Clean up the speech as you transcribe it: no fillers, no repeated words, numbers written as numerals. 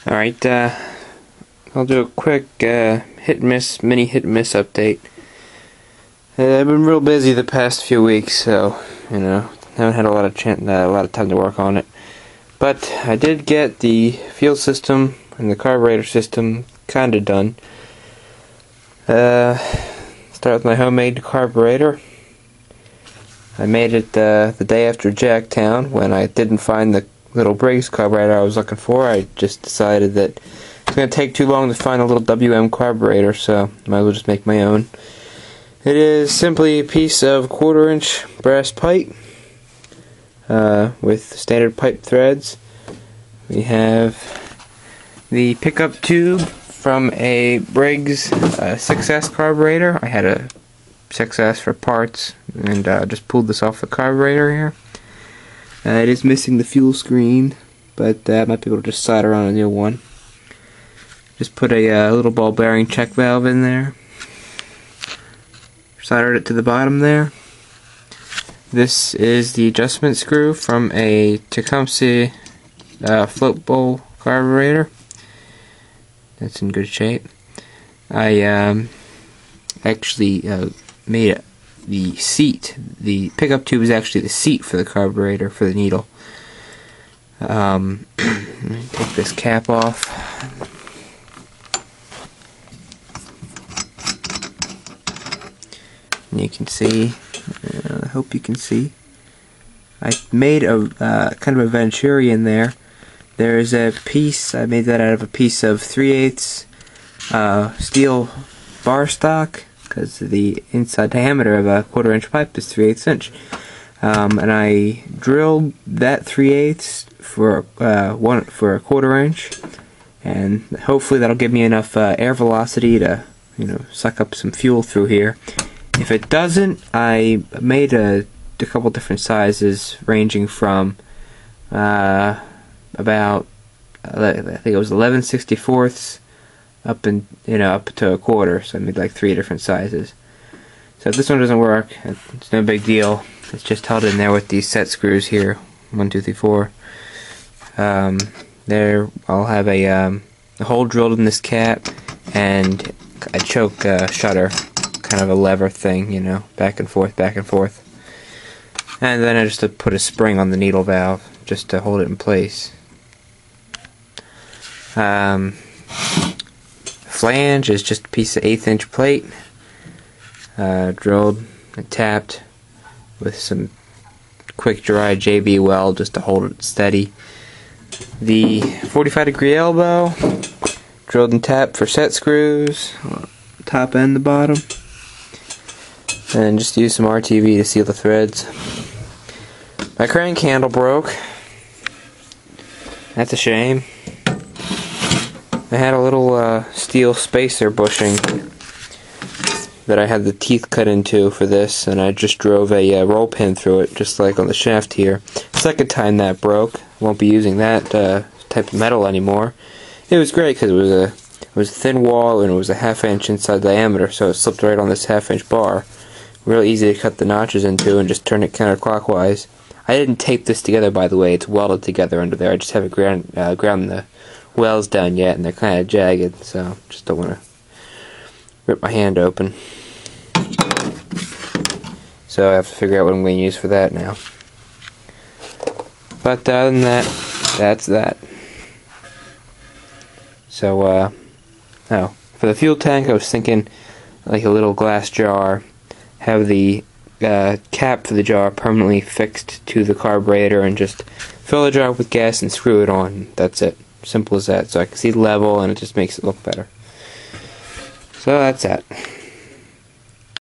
Alright, I'll do a quick mini hit and miss update. I've been real busy the past few weeks, so, haven't had a lot of time to work on it. But I did get the fuel system and the carburetor system kinda done. Start with my homemade carburetor. I made it the day after Jacktown when I didn't find the little Briggs carburetor I was looking for. I just decided that it's going to take too long to find a little WM carburetor, so I might as well just make my own. It is simply a piece of 1/4-inch brass pipe with standard pipe threads. We have the pickup tube from a Briggs 6S carburetor. I had a 6S for parts and just pulled this off the carburetor here. It is missing the fuel screen, but I might be able to just solder on a new one. Just put a little ball bearing check valve in there. Soldered it to the bottom there. This is the adjustment screw from a Tecumseh float bowl carburetor. That's in good shape. I actually made the seat. The pickup tube is actually the seat for the carburetor, for the needle. Let me take this cap off. And you can see, I hope you can see, I made a kind of a venturi in there. There is a piece, I made that out of a piece of 3/8 steel bar stock, because the inside diameter of a 1/4-inch pipe is 3/8 inch. And I drilled that 3/8 for a 1/4 inch, and hopefully that'll give me enough air velocity to, suck up some fuel through here. If it doesn't, I made a couple different sizes, ranging from about, I think it was 11/64 up to 1/4, so I made like 3 different sizes. So if this one doesn't work, it's no big deal. It's just held in there with these set screws here, 1, 2, 3, 4. There, I'll have a hole drilled in this cap and a choke shutter, kind of a lever thing, back and forth, back and forth. And then I just put a spring on the needle valve just to hold it in place. Flange is just a piece of 1/8 inch plate, drilled and tapped with some quick dry JB weld just to hold it steady. The 45-degree elbow, drilled and tapped for set screws, top and the bottom, and just use some RTV to seal the threads. My crank handle broke. That's a shame. I had a little steel spacer bushing that I had the teeth cut into for this, and I just drove a roll pin through it, just like on the shaft here. Second time that broke. Won't be using that type of metal anymore. It was great because it was a thin wall and it was a 1/2 inch inside diameter, so it slipped right on this 1/2 inch bar. Real easy to cut the notches into and just turn it counterclockwise. I didn't tape this together, by the way. It's welded together under there. I just haven't ground the welds down yet, and they're kind of jagged, so just don't want to rip my hand open. So I have to figure out what I'm going to use for that now. But other than that, that's that. So, for the fuel tank, I was thinking like a little glass jar, have the cap for the jar permanently fixed to the carburetor, and just fill the jar with gas and screw it on. That's it. Simple as that. So I can see the level, and it just makes it look better. So that's that.